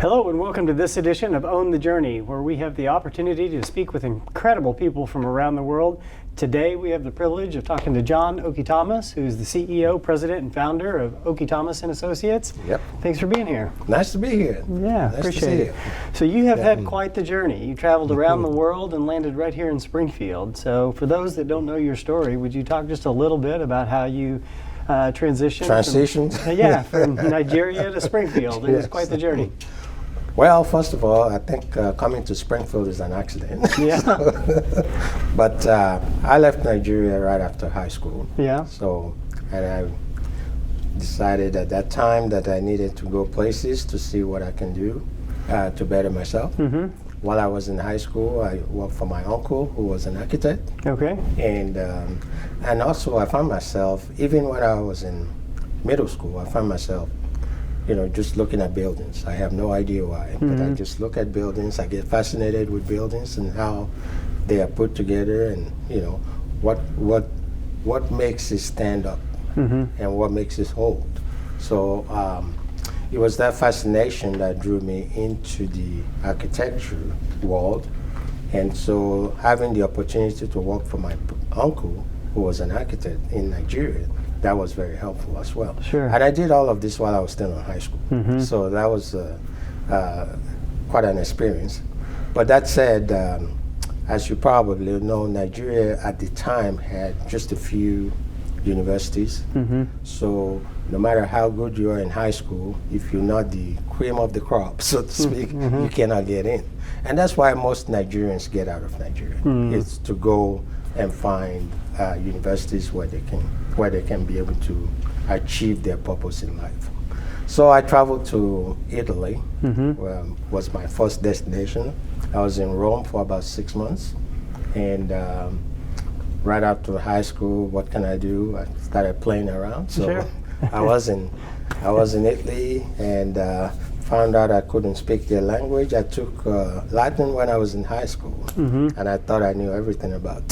Hello and welcome to this edition of Own the Journey, where we have the opportunity to speak with incredible people from around the world. Today we have the privilege of talking to John Oke-Thomas, who's the CEO, President, and Founder of Oke-Thomas Associates. Yep. Thanks for being here. Nice to be here. Yeah, nice appreciate it. So you have had quite the journey. You traveled around the world and landed right here in Springfield. So for those that don't know your story, would you talk just a little bit about how you transitioned from Nigeria to Springfield? It was quite the journey. Well, first of all, I think coming to Springfield is an accident. Yeah. But I left Nigeria right after high school. Yeah. So, and I decided at that time that I needed to go places to see what I can do to better myself. Mm-hmm. While I was in high school, I worked for my uncle, who was an architect. Okay. And also I found myself, even when I was in middle school, I found myself just looking at buildings. I have no idea why, but I just look at buildings. I get fascinated with buildings and how they are put together, and what makes it stand up and what makes it hold. So it was that fascination that drew me into the architecture world, and so having the opportunity to work for my uncle, who was an architect in Nigeria, that was very helpful as well. Sure. And I did all of this while I was still in high school. So that was quite an experience. But that said, as you probably know, Nigeria at the time had just a few universities. So no matter how good you are in high school, if you're not the cream of the crop, so to speak, you cannot get in. And that's why most Nigerians get out of Nigeria. It's to go and find universities where they can be able to achieve their purpose in life. So I traveled to Italy, where was my first destination. I was in Rome for about 6 months, and right after high school, what can I do? I started playing around. So sure. I was in Italy, and found out I couldn't speak their language. I took Latin when I was in high school, and I thought I knew everything about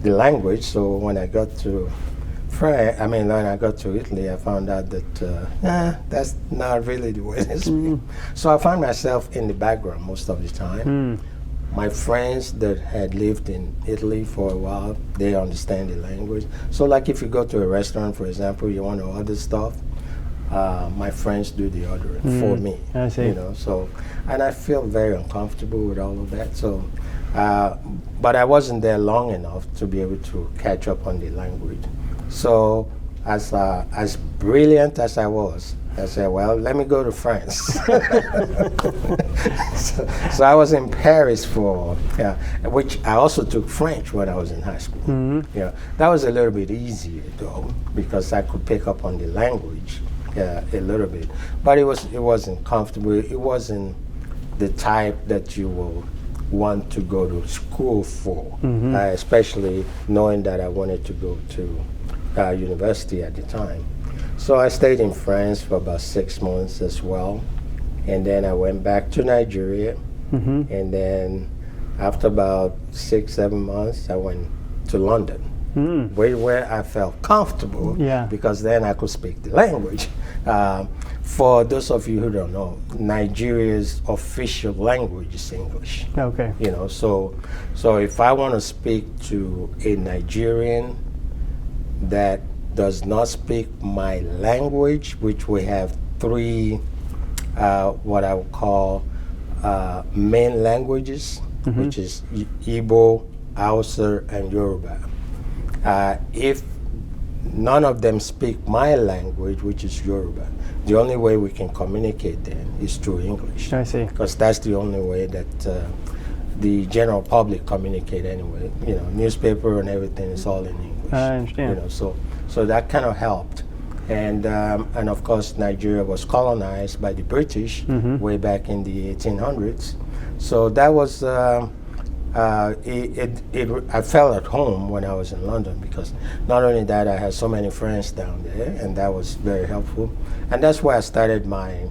the language. So when I got to when I got to Italy, I found out that that's not really the way they speak. So I found myself in the background most of the time. My friends that had lived in Italy for a while, they understand the language. So like if you go to a restaurant, for example, you want to order stuff, my friends do the ordering for me. I see. So, and I feel very uncomfortable with all of that. So, but I wasn't there long enough to be able to catch up on the language. So, as brilliant as I was, I said, well, let me go to France. so I was in Paris which I also took French when I was in high school. That was a little bit easier though, because I could pick up on the language a little bit. But it wasn't comfortable. It wasn't the type that you will want to go to school for, especially knowing that I wanted to go to university at the time. So I stayed in France for about 6 months as well, and then I went back to Nigeria, and then after about 6-7 months, I went to London, where I felt comfortable, because then I could speak the language. For those of you who don't know, Nigeria's official language is English. Okay. So if I want to speak to a Nigerian that does not speak my language, which we have 3 what I would call main languages, which is Igbo, Hausa, and Yoruba. If none of them speak my language, which is Yoruba, the only way we can communicate then is through English. I see. Because that's the only way that the general public communicate anyway. Newspaper and everything is all in English. I understand. So that kind of helped. And of course, Nigeria was colonized by the British way back in the 1800s. So that was, I felt at home when I was in London, because not only that, I had so many friends down there, and that was very helpful. And that's where I started my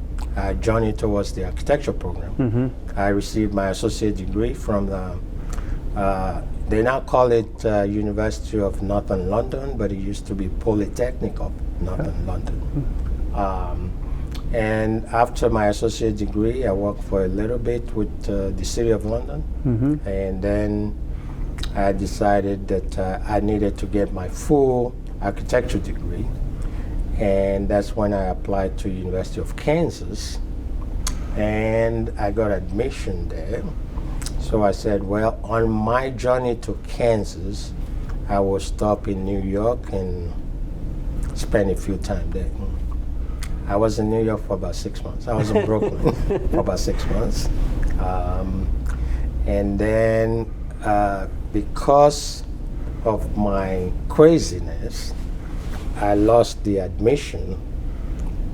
journey towards the architecture program. I received my associate degree from they now call it University of Northern London, but it used to be Polytechnic of Northern London. And after my associate degree, I worked for a little bit with the City of London. And then I decided that I needed to get my full architecture degree. And that's when I applied to University of Kansas. And I got admission there. So I said, well, on my journey to Kansas, I will stop in New York and spend a few time there. I was in New York for about 6 months. I was in Brooklyn for about 6 months. And then because of my craziness, I lost the admission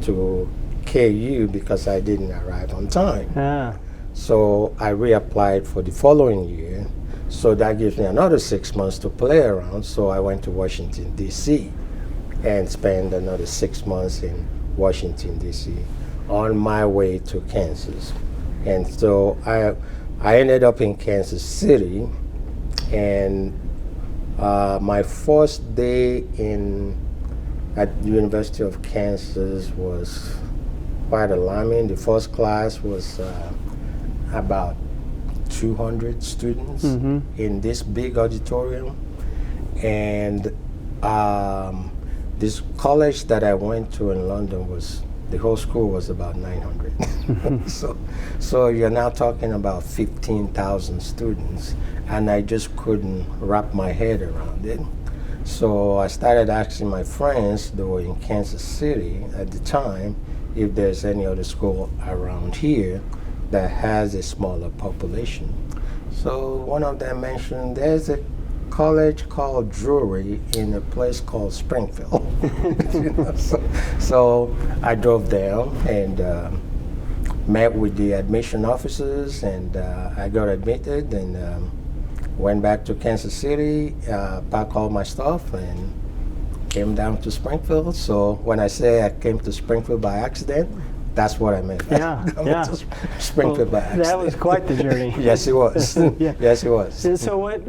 to KU because I didn't arrive on time. So I reapplied for the following year. So that gives me another 6 months to play around. So I went to Washington, D.C. and spent another 6 months in Washington, D.C. on my way to Kansas. And so I ended up in Kansas City, and my first day at the University of Kansas was quite alarming. The first class was about 200 students in this big auditorium. And this college that I went to in London the whole school was about 900. So you're now talking about 15,000 students, and I just couldn't wrap my head around it. So I started asking my friends that were in Kansas City at the time if there's any other school around here that has a smaller population. So one of them mentioned there's a college called Drury in a place called Springfield. So I drove there and met with the admission officers, and I got admitted and went back to Kansas City, packed all my stuff, and came down to Springfield. So when I say I came to Springfield by accident, that's what I meant. Yeah. Springfield by accident. That was quite the journey. Yes, it was. Yeah. Yes, it was. So what,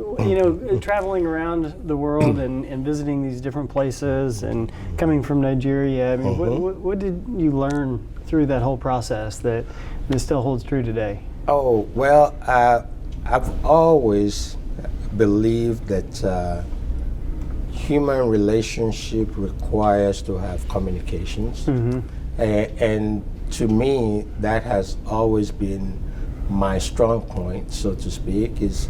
traveling around the world and visiting these different places and coming from Nigeria, I mean, what did you learn through that whole process that still holds true today? Oh, well, I've always believed that human relationship requires to have communications. And to me, that has always been my strong point, so to speak, is,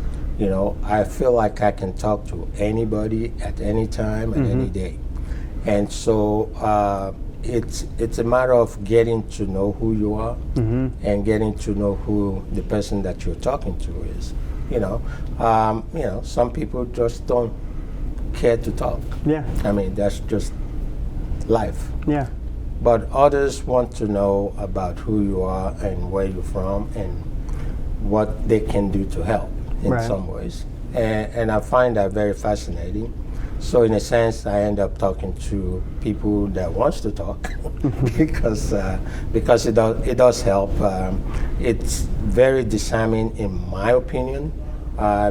I feel like I can talk to anybody at any time, at any day. And so it's a matter of getting to know who you are and getting to know who the person that you're talking to is. Some people just don't care to talk. Yeah. I mean, that's just life. Yeah. But others want to know about who you are and where you're from and what they can do to help in some ways. And I find that very fascinating. So in a sense, I end up talking to people that wants to talk because it does help. It's very disarming in my opinion,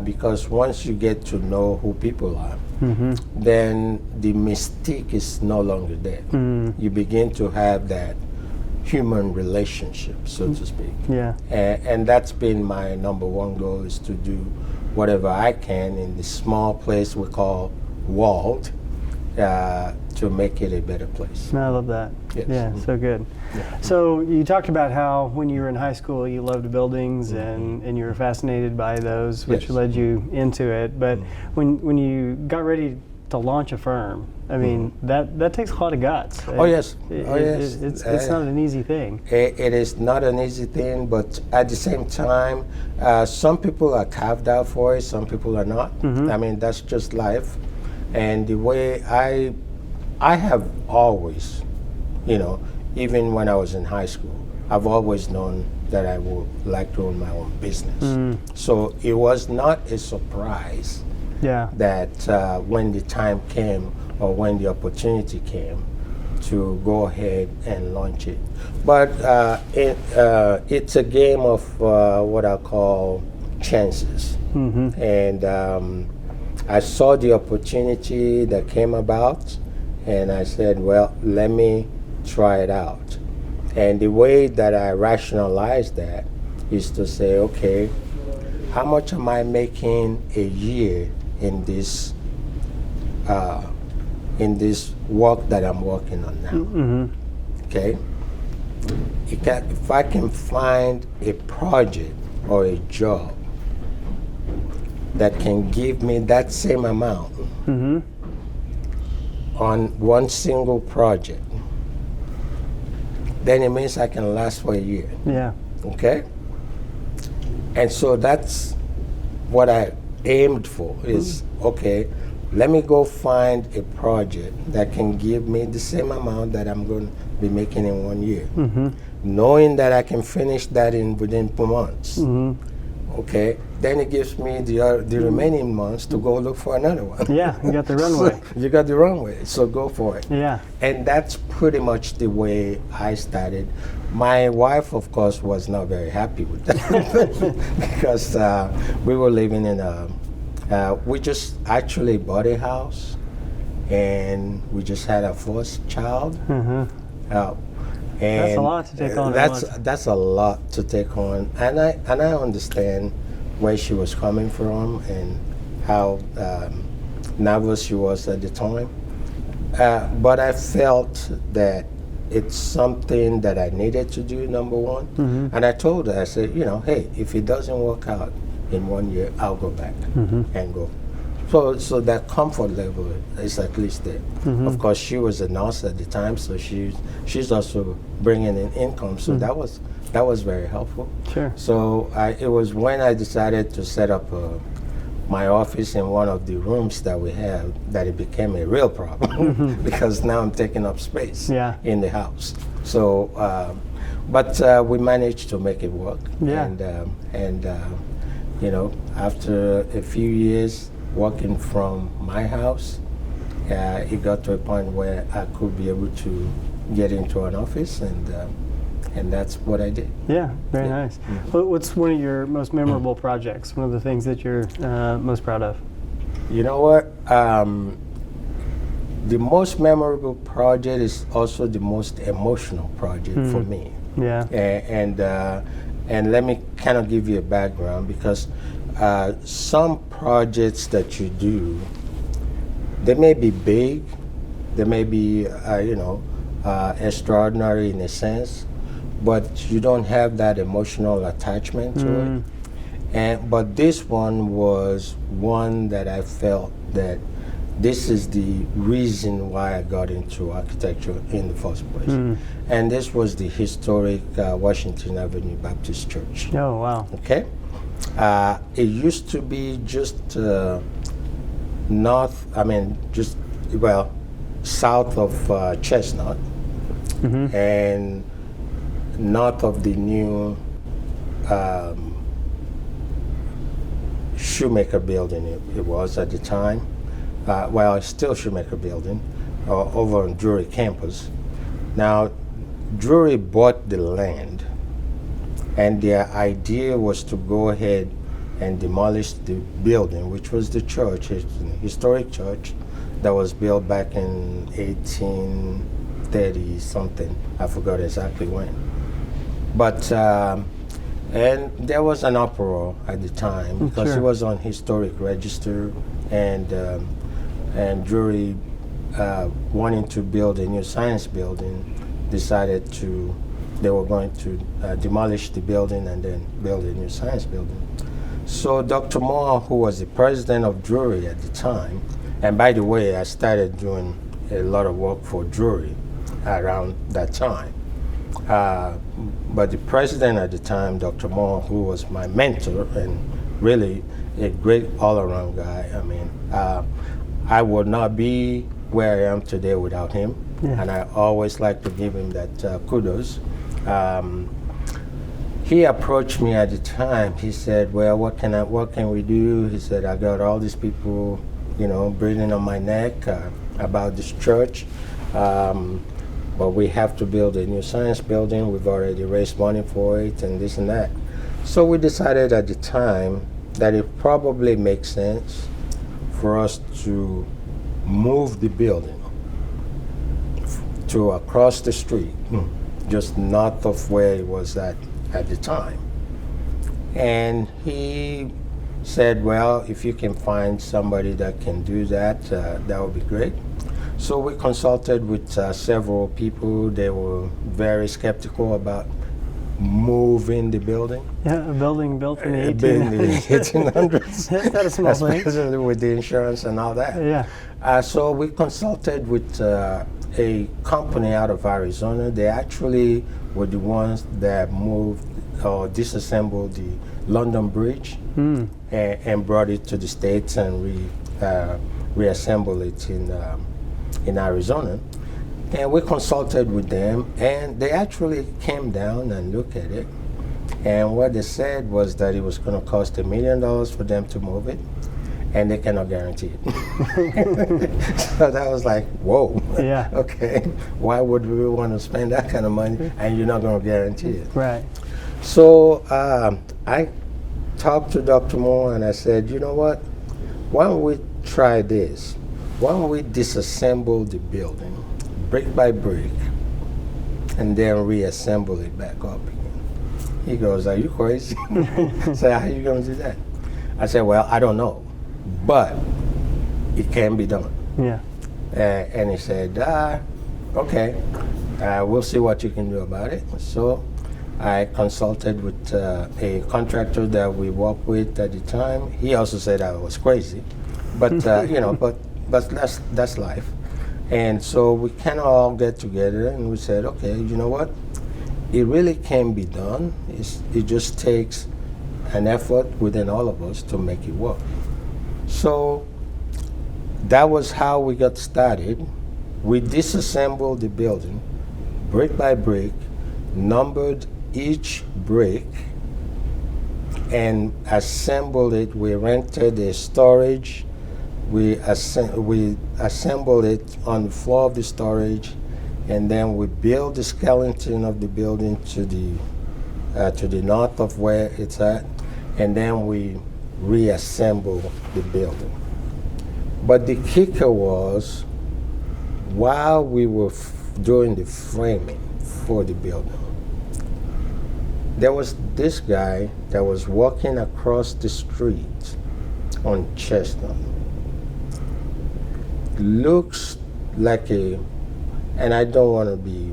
because once you get to know who people are, then the mystique is no longer there. You begin to have that human relationship, so to speak. Yeah. And that's been my number one goal, is to do whatever I can in the small place we call Walled to make it a better place. I love that. Yes. Yeah, so good. Yeah. So you talked about how when you were in high school you loved buildings and you were fascinated by those, which led you into it. But when you got ready to launch a firm, I mean, that takes a lot of guts. Oh yes. It's not an easy thing. It is not an easy thing, but at the same time, some people are carved out for it, some people are not. I mean, that's just life. And the way I have always, even when I was in high school, I've always known that I would like to own my own business. So it was not a surprise that when the time came or when the opportunity came to go ahead and launch it. But it's a game of what I call chances. And I saw the opportunity that came about, and I said, well, let me try it out. And the way that I rationalize that is to say, okay, how much am I making a year in this work that I'm working on now? Okay? If I can find a project or a job that can give me that same amount on one single project, then it means I can last for a year. Yeah. Okay? And so that's what I aimed for is, okay, let me go find a project that can give me the same amount that I'm going to be making in 1 year. Knowing that I can finish that within 2 months. Okay, then it gives me the remaining months to go look for another one. Yeah, you got the runway. So you got the runway, so go for it. Yeah. And that's pretty much the way I started. My wife, of course, was not very happy with that because we were living in we just actually bought a house and we just had our first child. That's a lot to take on. That's a lot to take on, and I understand where she was coming from and how nervous she was at the time. But I felt that it's something that I needed to do, number one. And I told her, I said, hey, if it doesn't work out in 1 year, I'll go back and go. So that comfort level is at least there. Of course, she was a nurse at the time, so she's also bringing in income. So that was very helpful. Sure. So it was when I decided to set up my office in one of the rooms that we have that it became a real problem because now I'm taking up space in the house. So, but we managed to make it work. Yeah. And after a few years working from my house, it got to a point where I could be able to get into an office, and that's what I did. Yeah, very nice. What's one of your most memorable projects? One of the things that you're most proud of? You know what? The most memorable project is also the most emotional project for me. Yeah. And let me kind of give you a background because some projects that you do, they may be big, they may be, extraordinary in a sense, but you don't have that emotional attachment to it. But this one was one that I felt that this is the reason why I got into architecture in the first place. And this was the historic Washington Avenue Baptist Church. Oh, wow. Okay? It used to be just south of Chestnut and north of the new Shoemaker building it was at the time. It's still Shoemaker building over on Drury campus. Now, Drury bought the land, and their idea was to go ahead and demolish the building, which was the church. It's a historic church that was built back in 1830 something. I forgot exactly when. But and there was an uproar at the time because it was on historic register, and Drury, wanting to build a new science building, decided they were going to demolish the building and then build a new science building. So Dr. Moore, who was the president of Drury at the time, and by the way, I started doing a lot of work for Drury around that time. But the president at the time, Dr. Moore, who was my mentor and really a great all-around guy, I would not be where I am today without him. And I always like to give him that kudos. He approached me at the time. He said, well, what can we do? He said, I got all these people, breathing on my neck about this church. But we have to build a new science building. We've already raised money for it and this and that. So we decided at the time that it probably makes sense for us to move the building to across the street, just north of where it was at the time. And he said, well, if you can find somebody that can do that, that would be great. So we consulted with several people. They were very skeptical about moving the building. Yeah, a building built in the 1800s. That's not a small thing. Especially with the insurance and all that. Yeah. So we consulted with a company out of Arizona. They actually were the ones that moved or disassembled the London Bridge and brought it to the States and reassembled it in Arizona. And we consulted with them, and they actually came down and looked at it. And what they said was that it was going to cost $1 million for them to move it, and they cannot guarantee it. So that was like, whoa. Yeah. Okay. Why would we want to spend that kind of money and you're not going to guarantee it? Right. So I talked to Dr. Moore and I said, you know what? Why don't we try this? Why don't we disassemble the building brick by brick and then reassemble it back up again? He goes, are you crazy? I said, how are you going to do that? I said, well, I don't know, but it can be done. Yeah. And he said, okay, we'll see what you can do about it. So I consulted with a contractor that we worked with at the time. He also said I was crazy, but you know, but that's life. And so we kind of all get together and we said, okay, you know what? It really can be done. It just takes an effort within all of us to make it work. So that was how we got started. We disassembled the building brick by brick, numbered each brick, and assembled it. We rented a storage. We assembled it on the floor of the storage, and then we built the skeleton of the building to the north of where it's at, and then we reassembled the building. But the kicker was, while we were doing the framing for the building, there was this guy that was walking across the street on Chestnut. Looks like and I don't want to be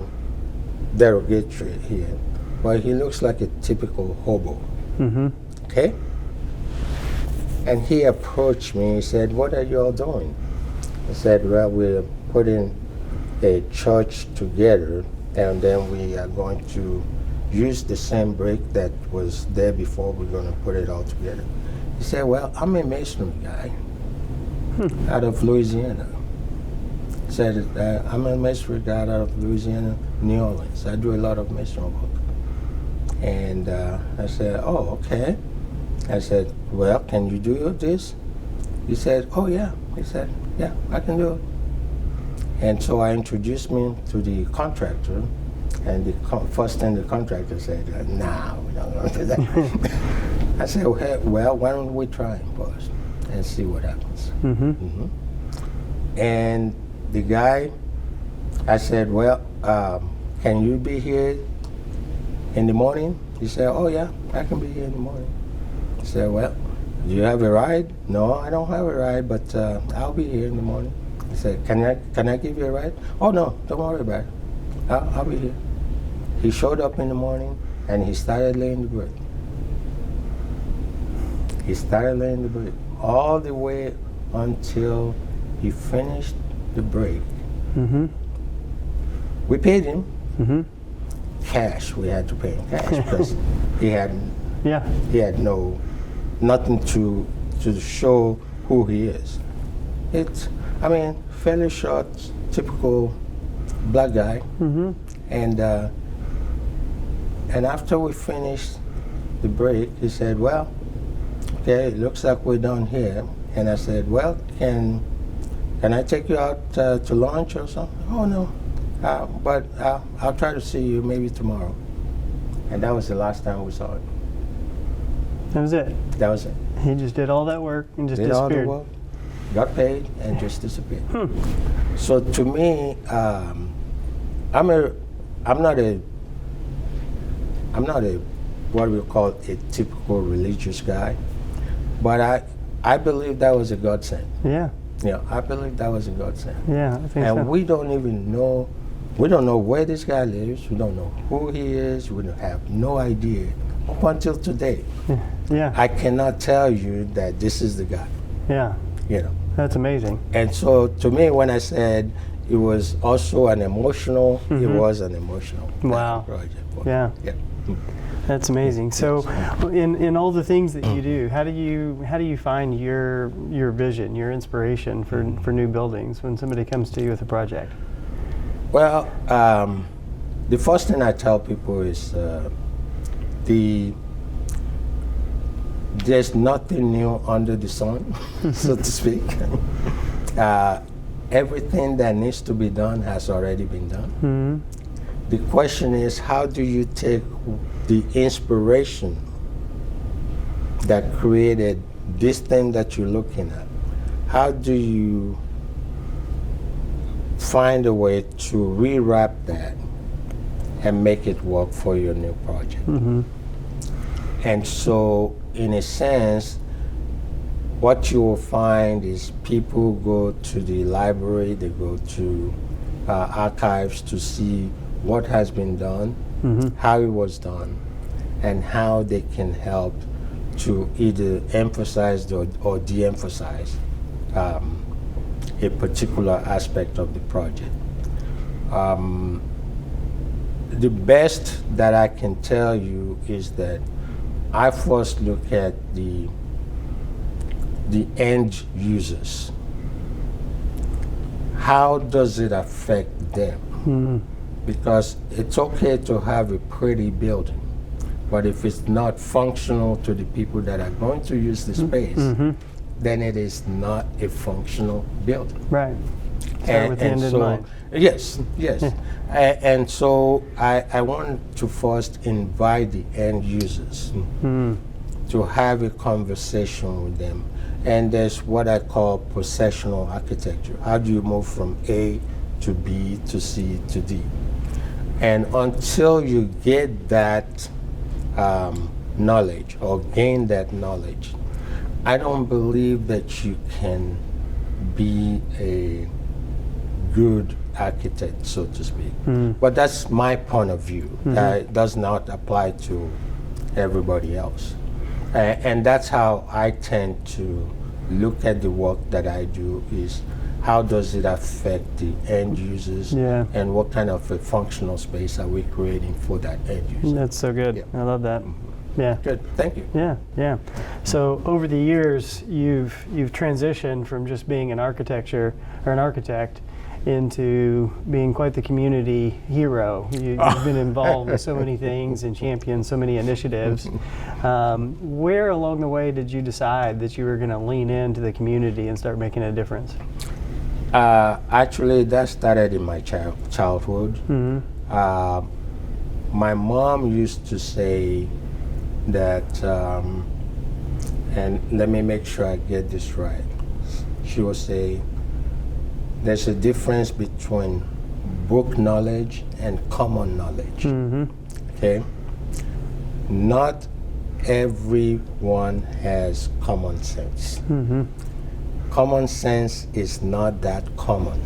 derogatory here, but he looks like a typical hobo. Mm-hmm. Okay? And he approached me. He said, what are you all doing? I said, well, we're putting a church together, and then we are going to use the same brick that was there before. We're going to put it all together. He said, well, I'm a masonry guy out of Louisiana. He said, I'm a masonry guy out of Louisiana, New Orleans. I do a lot of masonry work. And I said, oh, okay. I said, well, can you do this? He said, oh, yeah. He said, yeah, I can do it. And so I introduced me to the contractor, and the first thing the contractor said, nah, we're not going to do that. I said, well, why don't we try it first and see what happens? Mm-hmm. Mm-hmm. And the guy, I said, well, can you be here in the morning? He said, oh, yeah, I can be here in the morning. I said, well, do you have a ride? No, I don't have a ride, but I'll be here in the morning. He said, can I give you a ride? Oh, no, don't worry about it. I'll be here. He showed up in the morning, and he started laying the brick. He started laying the brick all the way until he finished the brick. Mm-hmm. We paid him cash. We had to pay him cash because he had nothing to show who he is. It's, I mean, fairly short, typical black guy. Mm-hmm. And after we finished the break, he said, well, okay, it looks like we're done here. And I said, well, can I take you out to lunch or something? Oh, no. But I'll try to see you maybe tomorrow. And that was the last time we saw it. That was it? That was it. He just did all that work and just did disappeared. All the work, got paid, and just disappeared. So to me, I'm not a I'm not a what we call a typical religious guy, but I believe that was a godsend. Yeah. Yeah, I believe that was a godsend. Yeah, I think And so. we don't even know, we don't know where this guy lives, we don't know who he is, we don't have no idea up until today. Yeah. I cannot tell you that this is the guy, Yeah. you know. That's amazing. And so to me, when I said it was also an emotional, it was an emotional Wow. project. Yeah. Yeah. That's amazing. So, in all the things that you do, how do you find your vision, your inspiration for new buildings when somebody comes to you with a project? Well, the first thing I tell people is there's nothing new under the sun, so to speak. Everything that needs to be done has already been done. Mm-hmm. The question is, how do you take the inspiration that created this thing that you're looking at? How do you find a way to rewrap that and make it work for your new project? Mm-hmm. And so, in a sense, what you will find is people go to the library, they go to archives to see what has been done, how it was done, and how they can help to either emphasize or de-emphasize a particular aspect of the project. The best that I can tell you is that I first look at the end users. How does it affect them? Mm-hmm. Because it's okay to have a pretty building, but if it's not functional to the people that are going to use the space, then it is not a functional building. Right. Start with the end in mind. Yes, yes. And so I want to first invite the end users to have a conversation with them. And there's what I call processional architecture. How do you move from A to B to C to D? And until you get that knowledge or gain that knowledge, I don't believe that you can be a good architect, so to speak. But that's my point of view. It does not apply to everybody else. And that's how I tend to look at the work that I do, is how does it affect the end users, and what kind of a functional space are we creating for that end user. That's so good. Yeah. I love that. Yeah. Good, thank you. Yeah, yeah. So over the years, you've transitioned from just being an architect into being quite the community hero. You've been involved with so many things and championed so many initiatives. Where along the way did you decide that you were going to lean into the community and start making a difference? Actually, that started in my childhood. My mom used to say that, and let me make sure I get this right. She would say, there's a difference between book knowledge and common knowledge. Okay? Not everyone has common sense. Common sense is not that common.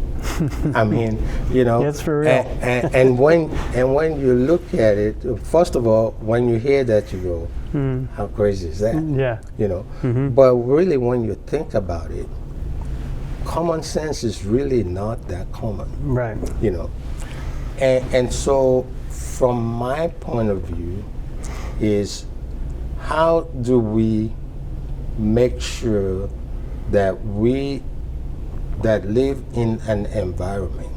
I mean, you know. It's for real. And when you look at it, first of all, when you hear that, you go, how crazy is that? Yeah. You know. But really, when you think about it, common sense is really not that common. Right. You know. And so, from my point of view, is how do we make sure that we that live in an environment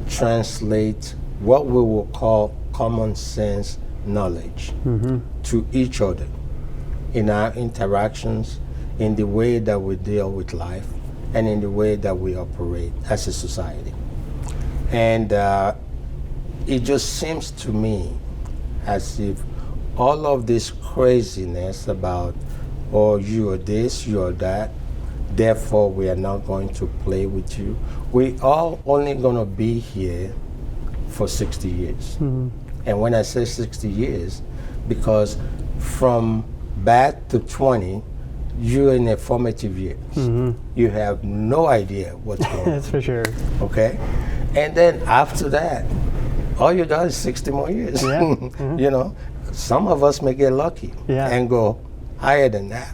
translate what we will call common sense knowledge to each other in our interactions, in the way that we deal with life, and in the way that we operate as a society. And it just seems to me as if all of this craziness about, oh, you are this, you are that, therefore we are not going to play with you. We all only going to be here for 60 years. And when I say 60 years, because from birth to 20, you're in the formative years. You have no idea what's going on. That's for sure. Okay? And then after that, all you got is 60 more years. Yeah. You know, some of us may get lucky and go higher than that.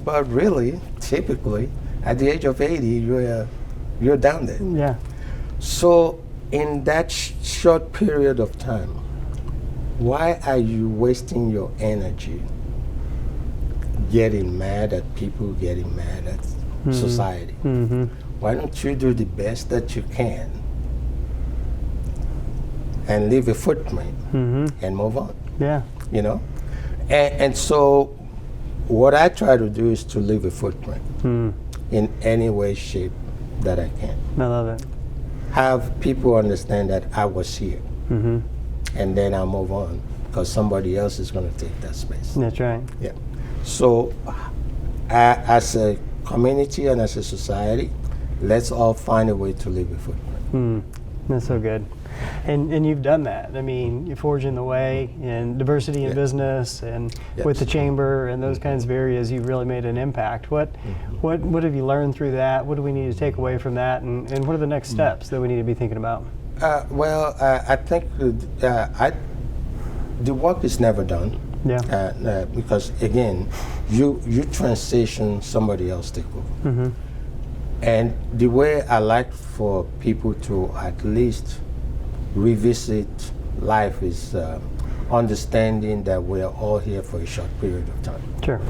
But really, typically, at the age of 80, you're down there. Yeah. So in that short period of time, why are you wasting your energy getting mad at people, getting mad at society? Why don't you do the best that you can and leave a footprint and move on? Yeah. You know? And so what I try to do is to leave a footprint in any way, shape that I can. I love it. Have people understand that I was here. And then I'll move on because somebody else is going to take that space. That's right. Yeah. So as a community and as a society, let's all find a way to leave a footprint. That's so good. And you've done that. I mean, you're forging the way in diversity in business and with the chamber and those kinds of areas. You've really made an impact. What have you learned through that? What do we need to take away from that? And what are the next steps that we need to be thinking about? I think the work is never done. Yeah. Because again, you transition, somebody else take over. And the way I like for people to at least revisit life is understanding that we are all here for a short period of time. Sure.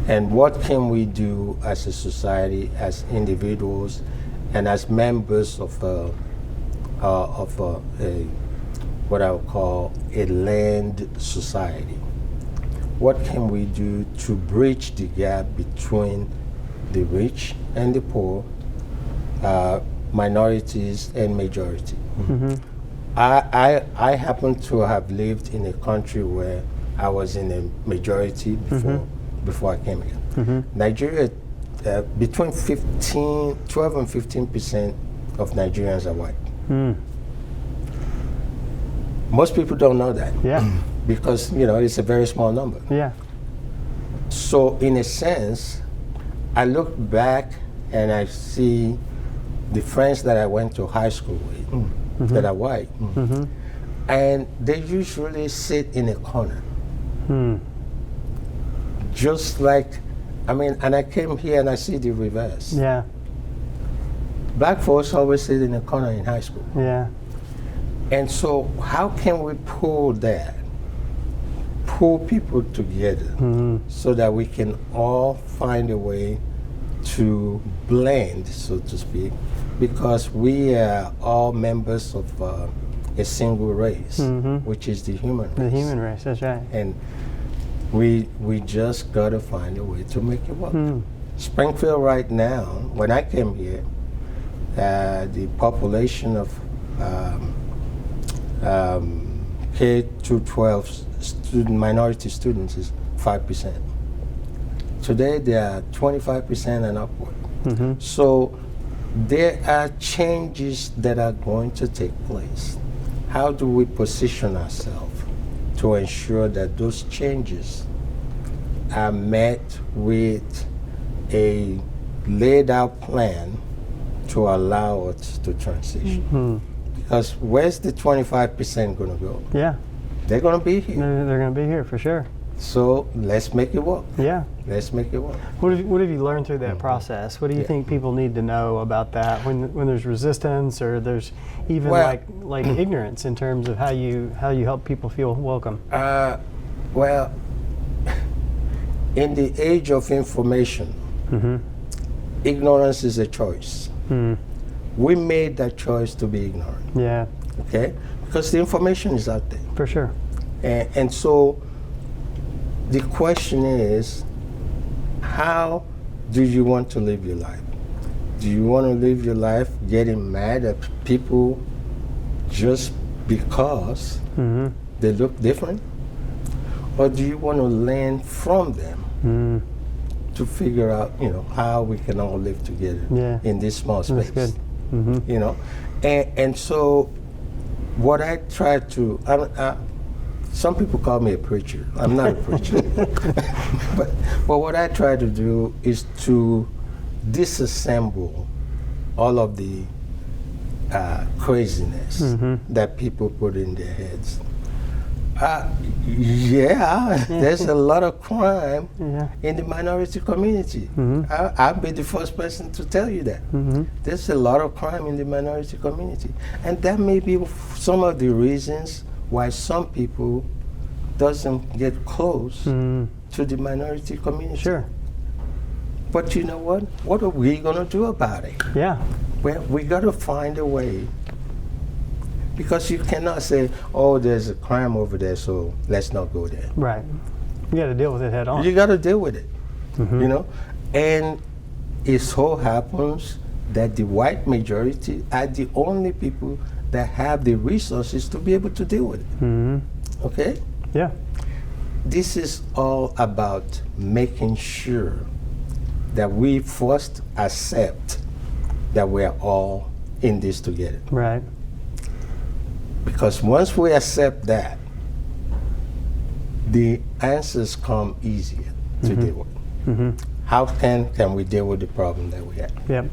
And what can we do as a society, as individuals, and as members of what I would call a land society? What can we do to bridge the gap between the rich and the poor, minorities and majority? I happen to have lived in a country where I was in a majority before I came here. Nigeria, between 12 and 15% of Nigerians are white. Most people don't know that. Yeah. Because, you know, it's a very small number. Yeah. So in a sense, I look back and I see the friends that I went to high school with that are white. And they usually sit in a corner. Just like, I mean, and I came here and I see the reverse. Yeah. Black folks always sit in a corner in high school. Yeah. And so how can we pull people together so that we can all find a way to blend, so to speak, because we are all members of a single race, which is the human race. The human race, that's right. And we just got to find a way to make it work. Springfield right now, when I came here, the population of K-12 minority students is 5%. Today they are 25% and upward. So there are changes that are going to take place. How do we position ourselves to ensure that those changes are met with a laid out plan to allow us to transition? Because where's the 25% going to go? Yeah. They're going to be here. They're going to be here for sure. So let's make it work. Yeah. Let's make it work. What have you learned through that process? What do you think people need to know about that when there's resistance or there's even like ignorance in terms of how you help people feel welcome? Well, in the age of information, ignorance is a choice. We made that choice to be ignorant. Yeah. Okay? Because the information is out there. For sure. And so the question is, how do you want to live your life? Do you want to live your life getting mad at people just because they look different? Or do you want to learn from them to figure out, you know, how we can all live together in this small space? That's good. You know? And so what I try to, some people call me a preacher. I'm not a preacher. but what I try to do is to disassemble all of the craziness that people put in their heads. There's a lot of crime in the minority community. I'll be the first person to tell you that. There's a lot of crime in the minority community. And that may be some of the reasons why some people doesn't get close to the minority community. Sure. But you know what? What are we going to do about it? Yeah. Well, we got to find a way. Because you cannot say, oh, there's a crime over there, so let's not go there. Right. You got to deal with it head on. You got to deal with it, you know? And it so happens that the white majority are the only people that have the resources to be able to deal with it. Okay? Yeah. This is all about making sure that we first accept that we're all in this together. Right. Because once we accept that, the answers come easier to deal with. How can we deal with the problem that we have? Yep.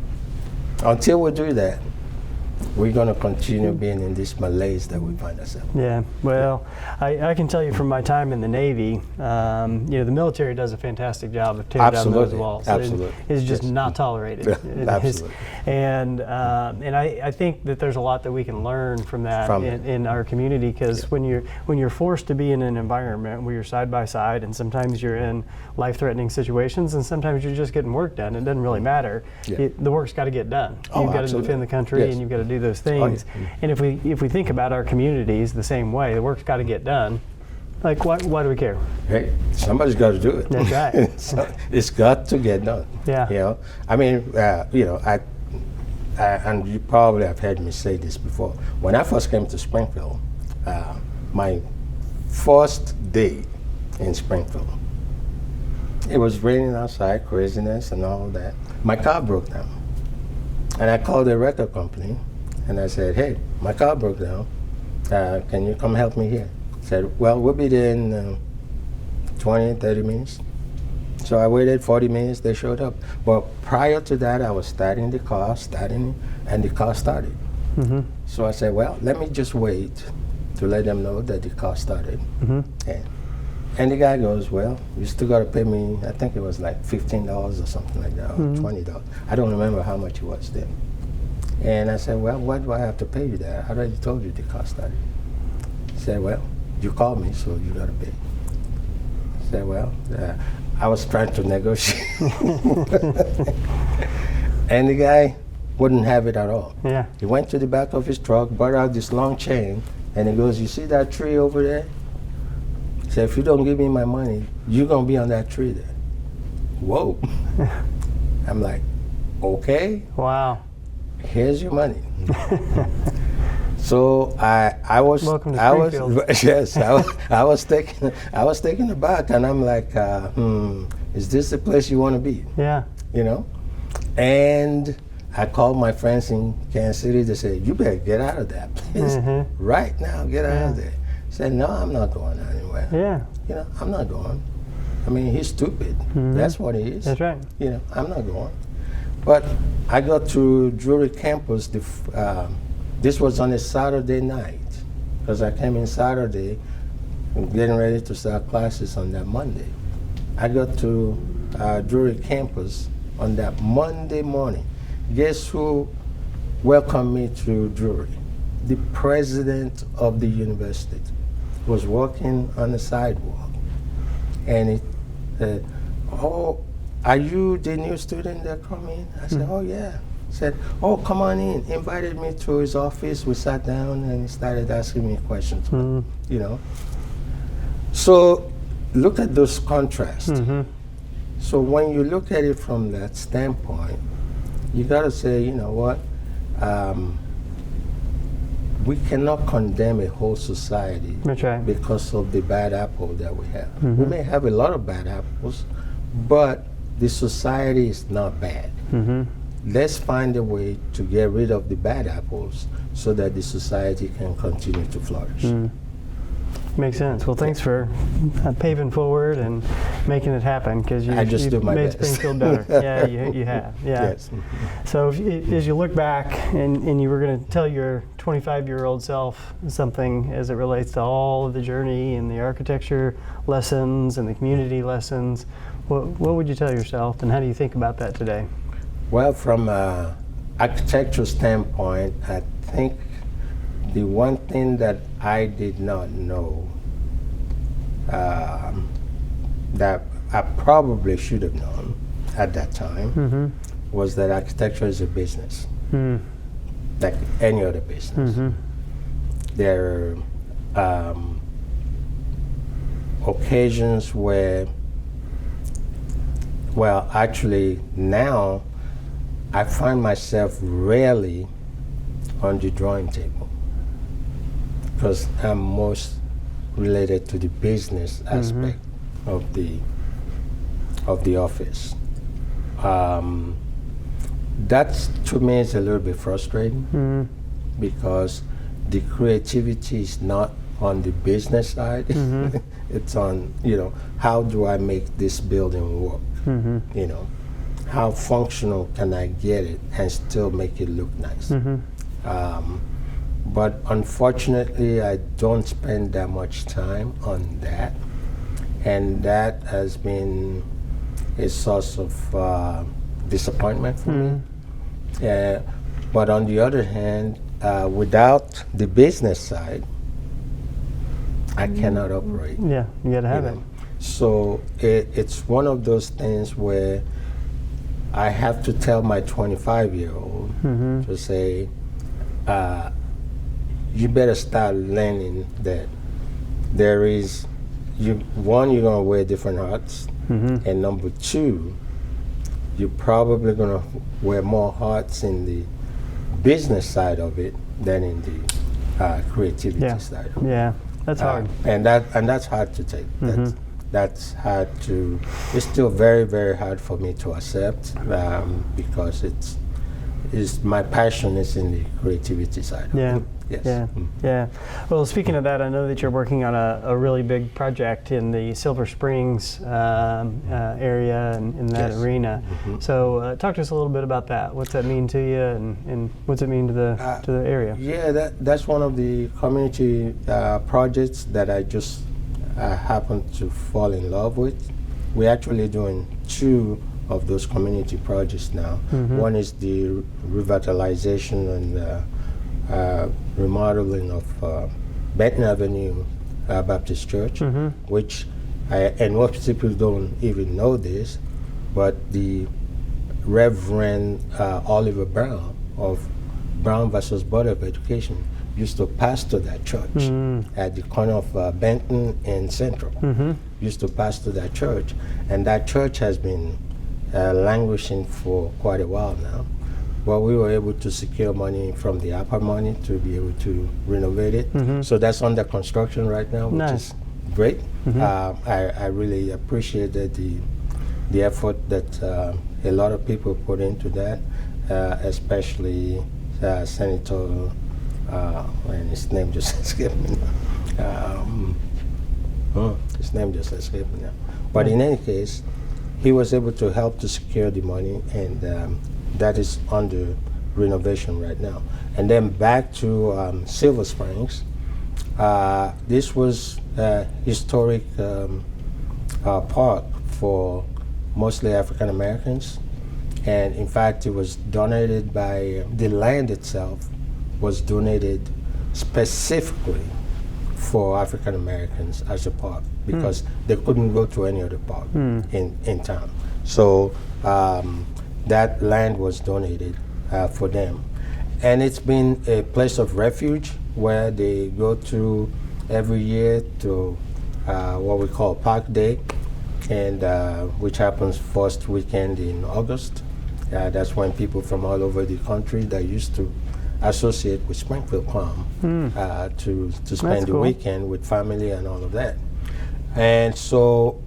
Until we do that, we're going to continue being in this malaise that we find ourselves. Yeah, well, I can tell you from my time in the Navy, the military does a fantastic job of tearing down those walls. Absolutely. It's just not tolerated. Absolutely. And I think that there's a lot that we can learn from that in our community, because when you're forced to be in an environment where you're side by side, and sometimes you're in life-threatening situations, and sometimes you're just getting work done, it doesn't really matter. The work's got to get done. You've got to defend the country, and you've got to do those things. And if we think about our communities the same way, the work's got to get done. Like, why do we care? Hey, somebody's got to do it. That's right. So it's got to get done. Yeah. You know, I mean, and you probably have heard me say this before. When I first came to Springfield, my first day in Springfield, it was raining outside, craziness and all that. My car broke down. And I called the record company and I said, hey, my car broke down. Can you come help me here? I said, well, we'll be there in 20, 30 minutes. So I waited 40 minutes, they showed up. But prior to that, I was starting the car, and the car started. So I said, well, let me just wait to let them know that the car started. And the guy goes, well, you still got to pay me, I think it was like $15 or something like that, or $20. I don't remember how much it was then. And I said, well, why do I have to pay you that? I already told you the car started. He said, well, you called me, so you got to pay. I said, well, I was trying to negotiate. And the guy wouldn't have it at all. Yeah. He went to the back of his truck, brought out this long chain, and he goes, you see that tree over there? He said, if you don't give me my money, you're going to be on that tree there. Whoa. I'm like, okay. Wow. Here's your money. So I was welcome to Springfield. Yes, I was taken aback, and I'm like, is this the place you want to be? Yeah. You know, and I called my friends in Kansas City. They said, you better get out of that place right now. Get out of there. I said, no, I'm not going anywhere. Yeah. You know, I'm not going. I mean, he's stupid. That's what he is. That's right. You know, I'm not going. But I got to Drury campus. This was on a Saturday night, because I came in Saturday, getting ready to start classes on that Monday. I got to Drury campus on that Monday morning. Guess who welcomed me to Drury? The president of the university was walking on the sidewalk, and he said, oh, are you the new student that come in? I said, oh yeah. He said, oh, come on in. Invited me to his office. We sat down and he started asking me questions, you know. So look at those contrasts. So when you look at it from that standpoint, you got to say, you know what, we cannot condemn a whole society because of the bad apple that we have. We may have a lot of bad apples, but the society is not bad. Let's find a way to get rid of the bad apples so that the society can continue to flourish. Makes sense. Well, thanks for paving forward and making it happen, because you've made Springfield better. Yeah, you have. Yeah. Yes. So as you look back and you were going to tell your 25-year-old self something as it relates to all of the journey and the architecture lessons and the community lessons, what would you tell yourself, and how do you think about that today? Well, from an architectural standpoint, I think the one thing that I did not know that I probably should have known at that time was that architecture is a business, like any other business. There are occasions where, well, actually now I find myself rarely on the drawing table, because I'm most related to the business aspect of the office. That to me is a little bit frustrating, because the creativity is not on the business side. It's on, how do I make this building work? How functional can I get it and still make it look nice? But unfortunately, I don't spend that much time on that. And that has been a source of disappointment for me. But on the other hand, without the business side, I cannot operate. Yeah, you gotta have it. So it's one of those things where I have to tell my 25-year-old to say, you better start learning that there is, one, you're going to wear different hats, and number two, you're probably going to wear more hats in the business side of it than in the creativity side of it. Yeah, that's hard. And that's hard to take. That's hard to, it's still very, very hard for me to accept, because my passion is in the creativity side of it. Yes. Yeah. Well, speaking of that, I know that you're working on a really big project in the Silver Springs area and in that arena. So talk to us a little bit about that. What's that mean to you, and what's it mean to the area? Yeah, that's one of the community projects that I just happened to fall in love with. We're actually doing two of those community projects now. One is the revitalization and remodeling of Benton Avenue Baptist Church, which, and most people don't even know this, but the Reverend Oliver Brown of Brown versus Board of Education used to pastor that church at the corner of Benton and Central. Used to pastor that church, and that church has been languishing for quite a while now. But we were able to secure money from the APA money to be able to renovate it. So that's under construction right now, which is great. I really appreciated the effort that a lot of people put into that, especially Senator, and his name just escaped me now. His name just escaped me now. But in any case, he was able to help to secure the money, and that is under renovation right now. And then back to Silver Springs. This was a historic park for mostly African Americans. And in fact, it was donated by, the land itself was donated specifically for African Americans as a park, because they couldn't go to any other park in town. So that land was donated for them. And it's been a place of refuge where they go to every year to what we call Park Day, and which happens first weekend in August. That's when people from all over the country that used to associate with Springfield come to spend the weekend with family and all of that. And so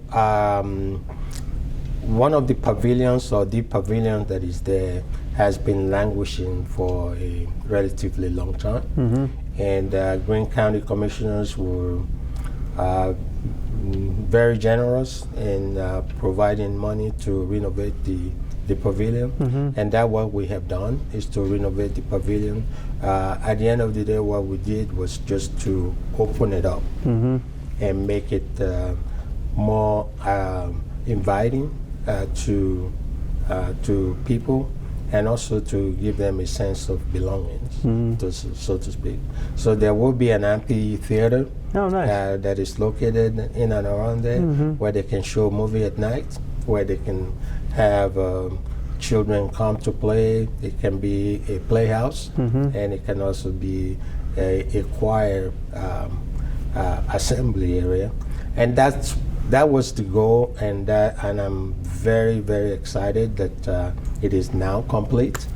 one of the pavilions, or the pavilion that is there, has been languishing for a relatively long time. And Greene County commissioners were very generous in providing money to renovate the pavilion, and that what we have done is to renovate the pavilion. At the end of the day, what we did was just to open it up and make it more inviting to people, and also to give them a sense of belongings, so to speak. So there will be an amphitheater that is located in and around there, where they can show a movie at night, where they can have children come to play. It can be a playhouse, and it can also be a choir assembly area. And that was the goal, and I'm very, very excited that it is now complete.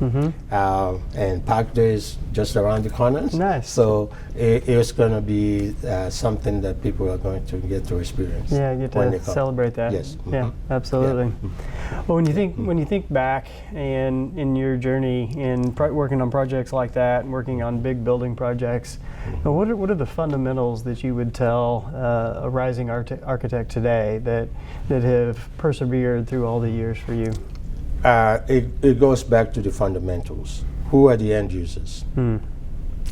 And Park Day is just around the corner. Nice. So it's going to be something that people are going to get to experience. Yeah, get to celebrate that. Yes. Yeah, absolutely. Yeah. Well, when you think back in your journey in working on projects like that, and working on big building projects, what are the fundamentals that you would tell a rising architect today that have persevered through all the years for you? It goes back to the fundamentals. Who are the end users?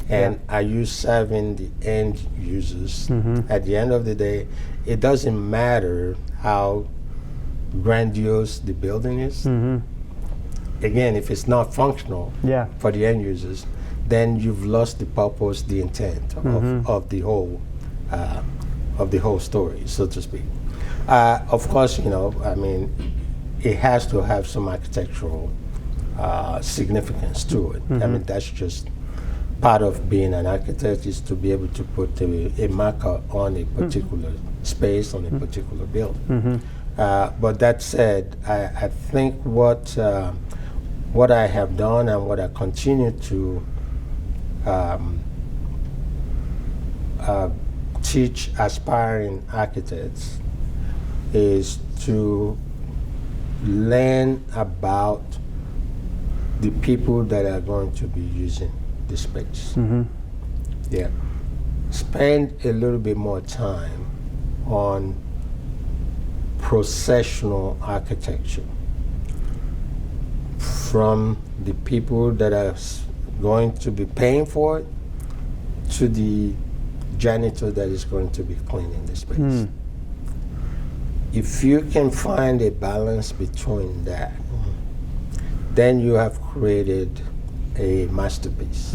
And are you serving the end users? At the end of the day, it doesn't matter how grandiose the building is. Again, if it's not functional for the end users, then you've lost the purpose, the intent of the whole story, so to speak. Of course, I mean, it has to have some architectural significance to it. I mean, that's just part of being an architect, is to be able to put a marker on a particular space, on a particular building. But that said, I think what I have done and what I continue to teach aspiring architects is to learn about the people that are going to be using the space. Yeah. Spend a little bit more time on processional architecture, from the people that are going to be paying for it to the janitor that is going to be cleaning the space. If you can find a balance between that, then you have created a masterpiece.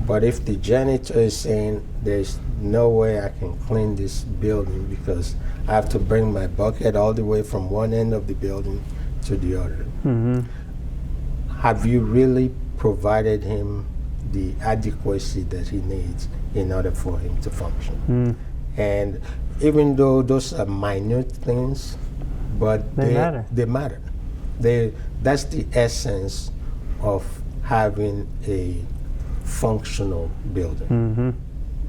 But if the janitor is saying, there's no way I can clean this building because I have to bring my bucket all the way from one end of the building to the other, have you really provided him the adequacy that he needs in order for him to function? And even though those are minute things, but they matter. That's the essence of having a functional building.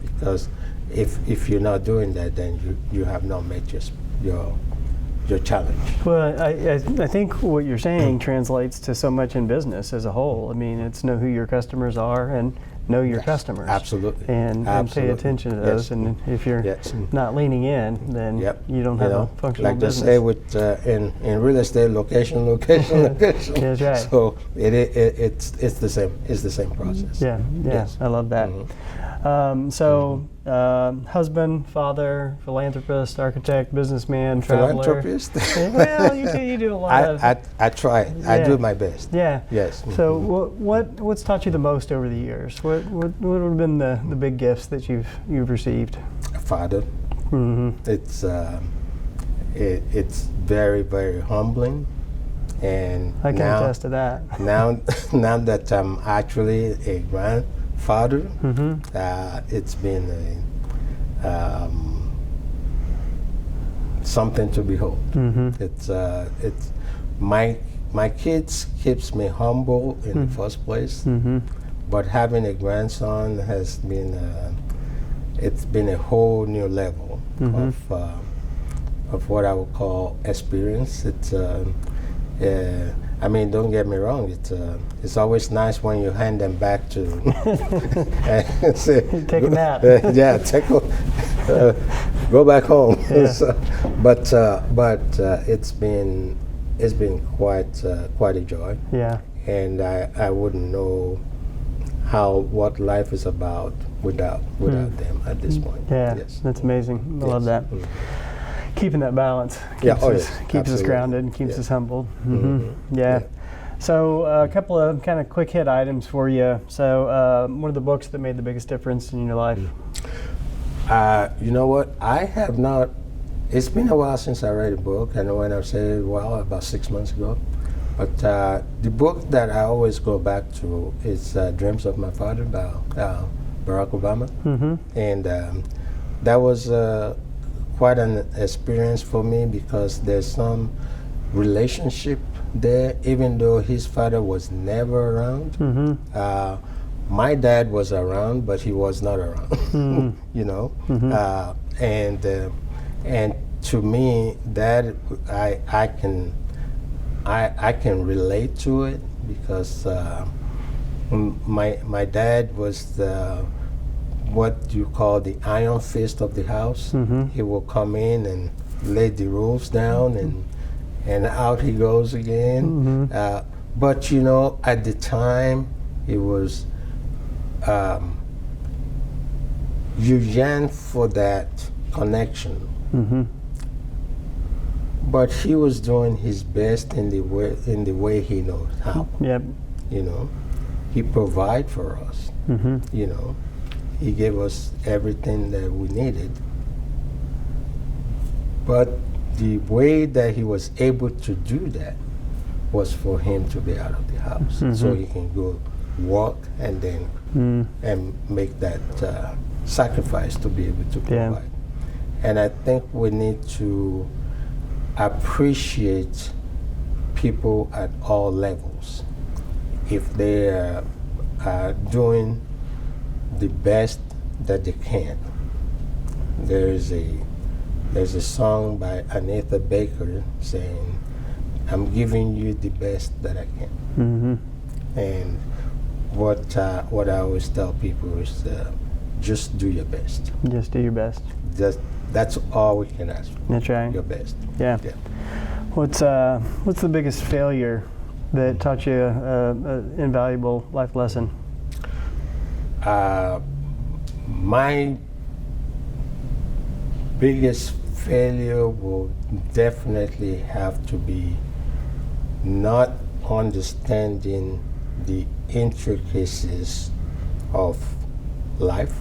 Because if you're not doing that, then you have not met your challenge. Well, I think what you're saying translates to so much in business as a whole. I mean, it's know who your customers are and know your customers. Absolutely. And pay attention to those. And if you're not leaning in, then you don't have a functional business. Like they say in real estate, location. That's right. So it's the same. It's the same process. Yeah. I love that. Husband, father, philanthropist, architect, businessman, traveler. Philanthropist? Well, you do a lot of. I try. I do my best. Yeah. Yes. So what's taught you the most over the years? What would have been the big gifts that you've received? Father. It's very, very humbling, and I can attest to that. Now that I'm actually a grandfather, it's been something to behold. It's my kids keeps me humble in the first place, but having a grandson has been it's been a whole new level of what I would call experience. It's I mean, don't get me wrong. It's always nice when you hand them back to and say, take a nap. Yeah, take Go back home. Yeah. So, but it's been quite a joy. Yeah. And I wouldn't know what life is about without them at this point. Yeah, yes. that's amazing. I love that. Keeping that balance keeps us grounded and keeps us humbled. Yeah. So a couple of kind of quick hit items for you. So what are the books that made the biggest difference in your life? You know what? I have not. It's been a while since I read a book. I know when I say about 6 months ago. But the book that I always go back to is Dreams of My Father by Barack Obama. And that was quite an experience for me because there's some relationship there, even though his father was never around. My dad was around, but he was not around, you know. And to me, that I can relate to it because my dad was what you call the iron fist of the house. He will come in and lay the rules down, and out he goes again. But you know, at the time, it was you yearn for that connection. But he was doing his best in the way he knows how. Yep. You know, he provided for us. You know, he gave us everything that we needed. But the way that he was able to do that was for him to be out of the house, so he can go work and then and make that sacrifice to be able to provide. And I think we need to appreciate people at all levels. If they are doing the best that they can. There's a song by Anita Baker saying, "I'm giving you the best that I can." And what I always tell people is, just do your best. Just do your best. That's all we can ask for. That's right. Your best. Yeah. What's the biggest failure that taught you an invaluable life lesson? My biggest failure will definitely have to be not understanding the intricacies of life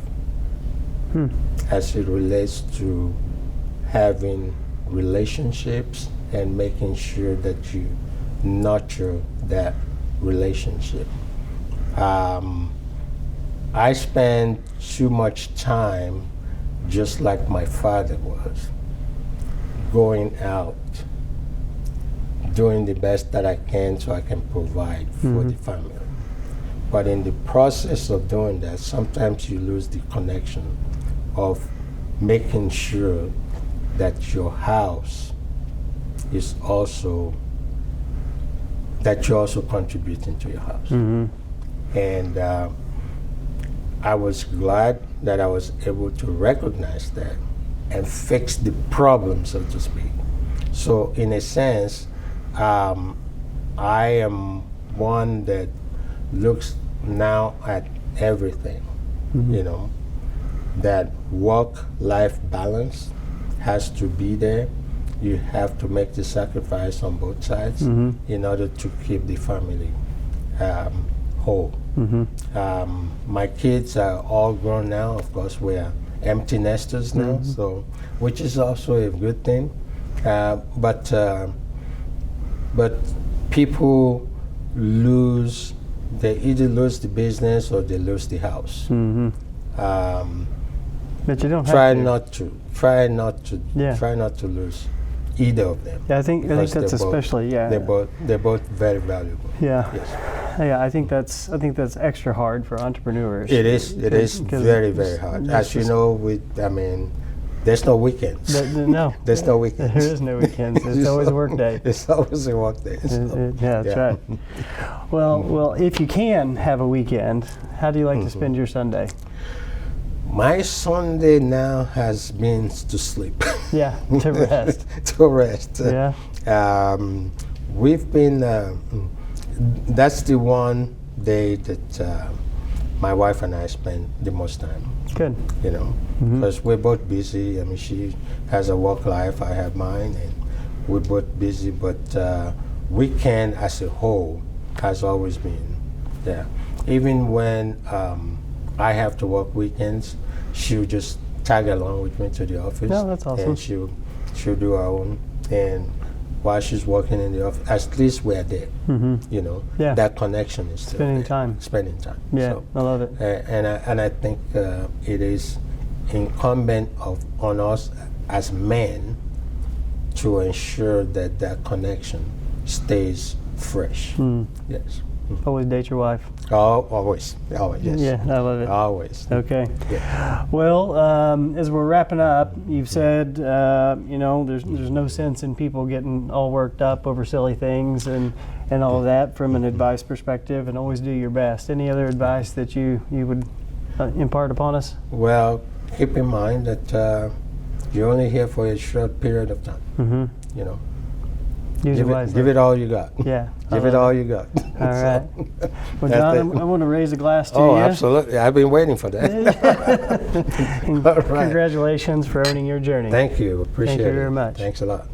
as it relates to having relationships and making sure that you nurture that relationship. I spend too much time, just like my father was, going out, doing the best that I can so I can provide for the family. But in the process of doing that, sometimes you lose the connection of making sure that your house is also, that you're also contributing to your house. And I was glad that I was able to recognize that and fix the problem, so to speak. So in a sense, I am one that looks now at everything, you know, that work-life balance has to be there. You have to make the sacrifice on both sides in order to keep the family whole. My kids are all grown now. Of course, we are empty nesters now, so which is also a good thing. But people lose. They either lose the business or they lose the house. But you don't try have to. Try not to lose either of them. Yeah, I think that's especially They're both very valuable. Yeah. Yes. Yeah, I think that's extra hard for entrepreneurs. It is very, very hard. As you know, there's no weekends. No. There's no weekends. There is no weekends. It's always a work day. It's always a work day. So, yeah, that's right. Well, if you can have a weekend, how do you like to spend your Sunday? My Sunday now has been to sleep. Yeah, to rest. To rest. Yeah. We've been, that's the one day that my wife and I spend the most time. Good. You know, because we're both busy. I mean, she has a work life, I have mine, and we're both busy, but weekend as a whole has always been there. Even when I have to work weekends, she'll just tag along with me to the office. Oh, that's awesome. And she'll do her own. And while she's working in the office, at least we're there. You know, Yeah. that connection is still Spending there. time. Spending time. Yeah, So, I love it. and I think it is incumbent on us as men to ensure that that connection stays fresh. Yes. Always date your wife. Always, yes. Yeah, I love it. Always. Okay. Yeah. Well, as we're wrapping up, you've said, you know, there's no sense in people getting all worked up over silly things and all of that from an advice perspective, and always do your best. Any other advice that you would impart upon us? Well, keep in mind that you're only here for a short period of time. You know, Use it wisely. give it all you got. Yeah. Give it all you got. All right. Well, John, I want to raise a glass to you. Oh, absolutely. I've been waiting for that. And All right. Congratulations for owning your journey. Thank you. Appreciate it. Thank you very much. Thanks a lot.